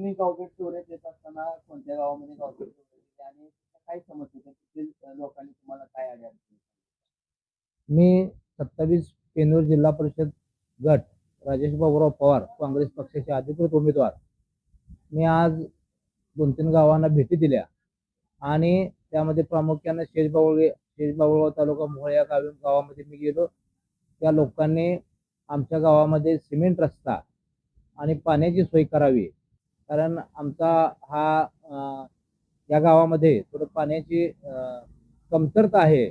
तुम्ही गावभेट दौऱ्यात येत असताना कोणत्या गावामध्ये गावभेट दौरे दिले आणि काय समस्या होत्या? तेथील लोकांनी तुम्हाला काय अडचणी? मी 27 पेनूर जिल्हा परिषद गट राजेश बाबूराव पवार काँग्रेस पक्षाचे अधिकृत उमेदवार. मी आज 2-3 गावांना भेटी दिल्या आणि त्यामध्ये प्रामुख्याने शेजबाबुळगाव तालुका मोहोळ या गावामध्ये मी गेलो. त्या लोकांनी आमच्या गावामध्ये सिमेंट रस्ता आणि पाण्याची सोय करावी, कारण आमचा हा या गावामध्ये थोडं पाण्याची कमतरता आहे.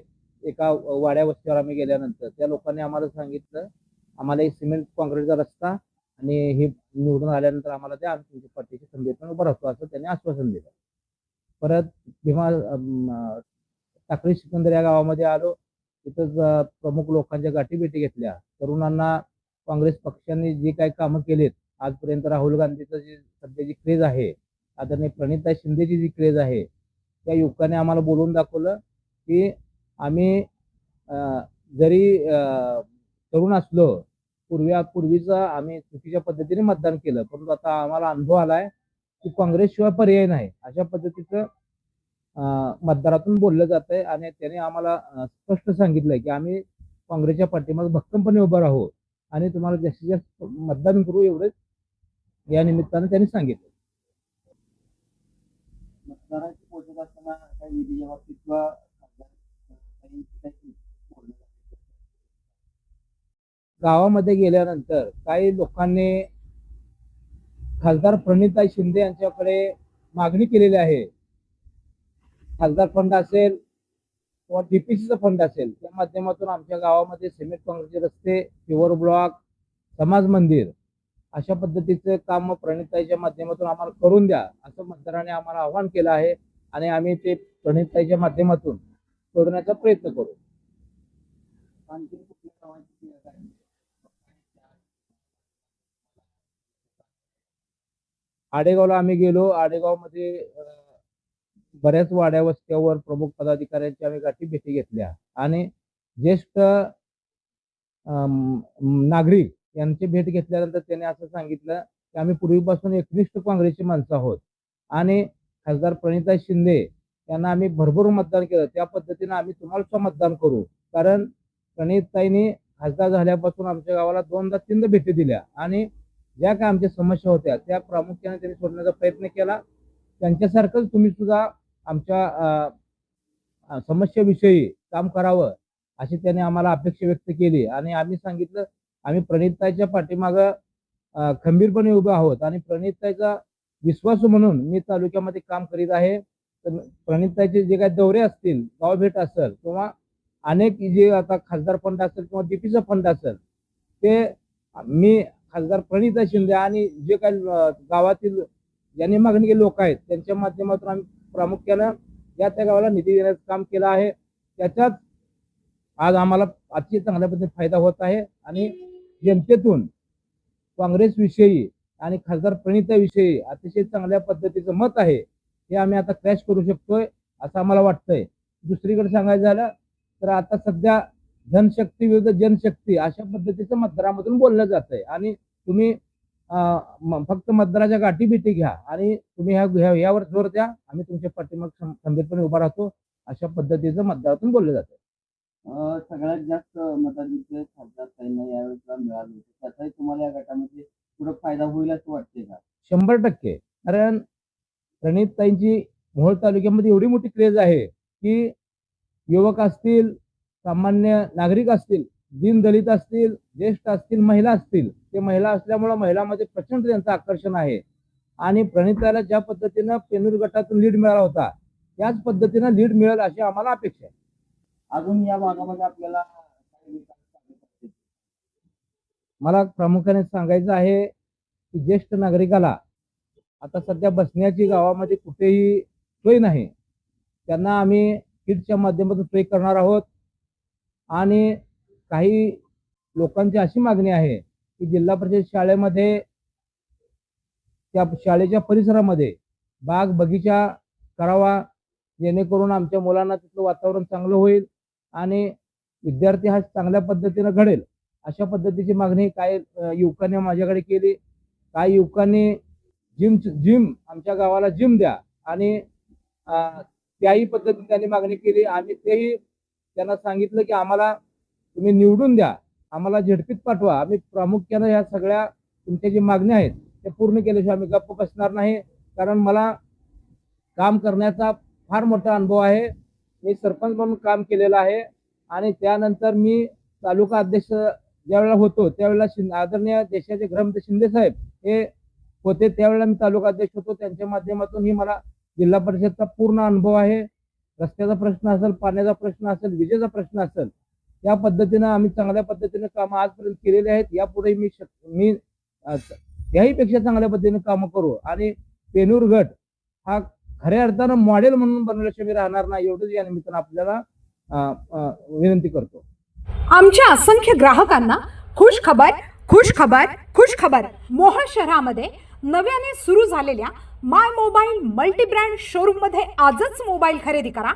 एका वाड्या वस्तीवर आम्ही गेल्यानंतर त्या लोकांनी आम्हाला सांगितलं, आम्हाला एक सिमेंट काँक्रीटचा रस्ता आणि हे निवडून आल्यानंतर आम्हाला द्या, आम्ही तुमच्या पाठीशी खंबीरपणे उभं राहतो, असं त्यांनी आश्वासन दिलं. परत भीमा टाकळी सिकंदर या गावामध्ये आलो. तिथं प्रमुख लोकांच्या गाठीभेटी घेतल्या. तरुणांना काँग्रेस पक्षाने जी काही कामं केलीत आजपर्यंत, राहुल गांधीचं जी सध्याची क्रेज आहे, आदरणीय प्रणिता शिंदेची जी क्रेज आहे, त्या युवकाने आम्हाला बोलून दाखवलं की आम्ही जरी तरुण असलो, पूर्वीचं आम्ही चुकीच्या पद्धतीने मतदान केलं, परंतु आता आम्हाला अनुभव आलाय की काँग्रेसशिवाय पर्याय नाही, अशा पद्धतीचं मतदारातून बोललं जात आहे. आणि त्याने आम्हाला स्पष्ट सांगितलंय की आम्ही काँग्रेसच्या पाठीमागे भक्कमपणे उभं राहू आणि तुम्हाला जास्तीत जास्त मतदान करू, एवढंच या निमित्तानं त्यांनी सांगितलं. मतदारांची पोहोचत असताना काही विधीच्या बाबतीत किंवा गावामध्ये गेल्यानंतर काही लोकांनी खासदार प्रणिता शिंदे यांच्याकडे मागणी केलेली आहे. खासदार फंड असेल किंवा डीपीसीचा फंड असेल, त्या माध्यमातून आमच्या गावामध्ये सिमेंट काँक्रीटचे रस्ते, प्युअर ब्लॉक, समाज मंदिर अशा पद्धतीचं काम प्रणिताईच्या माध्यमातून आम्हाला करून द्या, असं मतदारांनी आम्हाला आवाहन केलं आहे आणि आम्ही ते प्रणिताईच्या माध्यमातून सोडण्याचा प्रयत्न करू. आणखी कुठल्या गावांची आडेगावला आम्ही गेलो. आडेगावमध्ये बऱ्याच वाड्या वस्त्यावर प्रमुख पदाधिकाऱ्यांची आम्ही गाठीभेटी घेतल्या आणि ज्येष्ठ नागरिक यांची भेट घेतल्यानंतर त्यांनी असं सांगितलं की आम्ही पूर्वीपासून एकनिष्ठ काँग्रेसची माणसं आहोत आणि खासदार प्रणिता शिंदे यांना आम्ही भरभरून मतदान केलं, त्या पद्धतीनं आम्ही तुम्हाला सुद्धा मतदान करू. कारण प्रणिताईंनी खासदार झाल्यापासून आमच्या गावाला 2दा-3दा भेटी दिल्या आणि ज्या काय आमच्या समस्या होत्या त्या प्रामुख्याने त्यांनी सोडण्याचा प्रयत्न केला. त्यांच्यासारखंच तुम्ही सुद्धा आमच्या समस्येविषयी काम करावं, अशी त्यांनी आम्हाला अपेक्षा व्यक्त केली आणि आम्ही सांगितलं आम्ही प्रणिताईच्या पाठीमागं खंबीरपणे उभे आहोत आणि प्रणिताईचा विश्वासू म्हणून मी तालुक्यामध्ये काम करीत आहे. तर प्रणिताईचे जे काही दौरे असतील, गावभेट असेल किंवा अनेक जे आता खासदार फंड असेल किंवा डीपीचा फंड असेल, ते मी खासदार प्रणिता शिंदे आणि जे काही गावातील ज्यांनी मागणी केली लोक आहेत त्यांच्या माध्यमातून आम्ही प्रामुख्यानं या त्या गावाला निधी देण्याचं काम केलं आहे. त्याच्यात आज आम्हाला अतिशय चांगल्या पद्धतीने फायदा होत आहे आणि जनतेतून काँग्रेसविषयी आणि खासदार प्रणिताविषयी अतिशय चांगल्या पद्धतीचं मत आहे, हे आम्ही आता क्रॅश करू शकतोय असं आम्हाला वाटतंय. दुसरीकडे सांगायचं झालं तर आता सध्या धनशक्ती विरुद्ध जनशक्ती अशा पद्धतीचं मतदारामधून बोललं जात आहे आणि तुम्ही फक्त मतदाराच्या गाठीभेटी घ्या आणि तुम्ही यावर जोर द्या, आम्ही तुमच्या पाठीमागे खंबीरपणे उभा राहतो, अशा पद्धतीचं मतदारातून बोललं जातं. सगळ्यात जास्त मताधिक्य खासदार ताईंना यावेळेला मिळालं होतं, त्याचाही तुम्हाला या गटामध्ये पुढे फायदा होईल असं वाटते का? 100%. कारण प्रणिताईंची मोहोळ तालुक्यामध्ये एवढी मोठी क्रेज आहे की युवक असतील, सामान्य नागरिक असतील, दीनदलित असतील, ज्येष्ठ असतील, महिला असतील, ते महिला असल्यामुळे महिलांमध्ये प्रचंड त्यांचं आकर्षण आहे आणि प्रणिताला ज्या पद्धतीनं पेनूर गटातून लीड मिळाला होता त्याच पद्धतीनं लीड मिळेल अशी आम्हाला अपेक्षा आहे. अजून या भागामध्ये आपल्याला काही विकास करायचे असतील, मला प्रामुख्याने सांगायचं आहे की ज्येष्ठ नागरिकाला आता सध्या बसण्याची गावामध्ये कुठेही सोय नाही, त्यांना आम्ही किटच्या माध्यमातून सोय करणार आहोत आणि काही लोकांची अशी मागणी आहे की जिल्हा परिषद शाळेमध्ये त्या शाळेच्या परिसरामध्ये बाग बगीचा करावा, जेणेकरून आमच्या मुलांना तिथलं वातावरण चांगलं होईल आणि विद्यार्थी हा चांगल्या पद्धतीनं घडेल, अशा पद्धतीची मागणी काही युवकांनी माझ्याकडे केली. काही युवकांनी जिम आमच्या गावाला जिम द्या आणि त्याही पद्धतीने त्यांनी मागणी केली. आम्ही तेही त्यांना सांगितलं की आम्हाला तुम्ही निवडून द्या, आम्हाला झेडपीत पाठवा, आम्ही प्रामुख्यानं ह्या सगळ्या तुमच्या जी मागण्या आहेत ते पूर्ण केल्याशिवाय आम्ही गप्प बसणार नाही. कारण मला काम करण्याचा फार मोठा अनुभव आहे. मी सरपंच म्हणून काम केलेलं आहे आणि त्यानंतर मी तालुका अध्यक्ष ज्यावेळेला होतो त्यावेळेला आदरणीय देशाचे गृहमंत्री शिंदे साहेब हे होते, त्यावेळेला मी तालुका अध्यक्ष होतो. त्यांच्या माध्यमातून ही मला जिल्हा परिषदचा पूर्ण अनुभव आहे. रस्त्याचा प्रश्न असेल, पाण्याचा प्रश्न असेल, विजेचा प्रश्न असेल, त्या पद्धतीनं आम्ही चांगल्या पद्धतीने कामं आजपर्यंत केलेली आहेत. यापुढे मी त्याहीपेक्षा चांगल्या पद्धतीने कामं करू आणि पेनूर गट हा खऱ्या अर्थानं मॉडेल म्हणून बनवल्याशिवाय मी राहणार नाही, एवढंच या निमित्तानं आपल्याला विनंती करतो. आमच्या असंख्य ग्राहकांना खुश खबर खुश खबर खुश खबर. मोहोळ शहरामध्ये नव्याने सुरू झालेल्या माय मोबाईल मल्टी ब्रँड शोरूम मध्ये आजच मोबाईल खरेदी करा.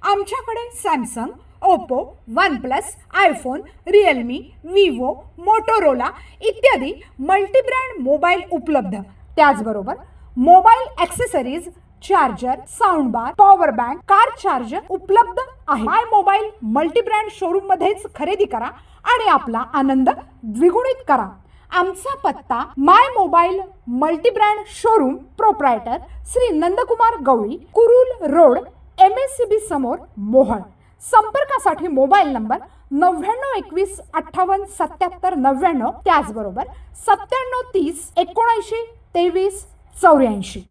आमच्याकडे Samsung, Oppo, one plus, iPhone, Realme, Vivo, Motorola इत्यादी मल्टी ब्रँड मोबाईल उपलब्ध. त्याचबरोबर मोबाईल ॲक्सेसरीज, चार्जर, साऊंड बार, पॉवर बँक, कार चार्जर उपलब्ध आहे. माय मोबाईल मल्टी ब्रँड शोरूम मध्येच खरेदी करा आणि आपला आनंद द्विगुणित करा. आमचा पत्ता my mobile multi brand showroom, proprietor Shri Nandkumar Gawali, Kurul road, MSCB समोर, मोहोळ. संपर्कासाठी मोबाईल नंबर 9921 58 77 99, त्याचबरोबर 97 30 79 23 84.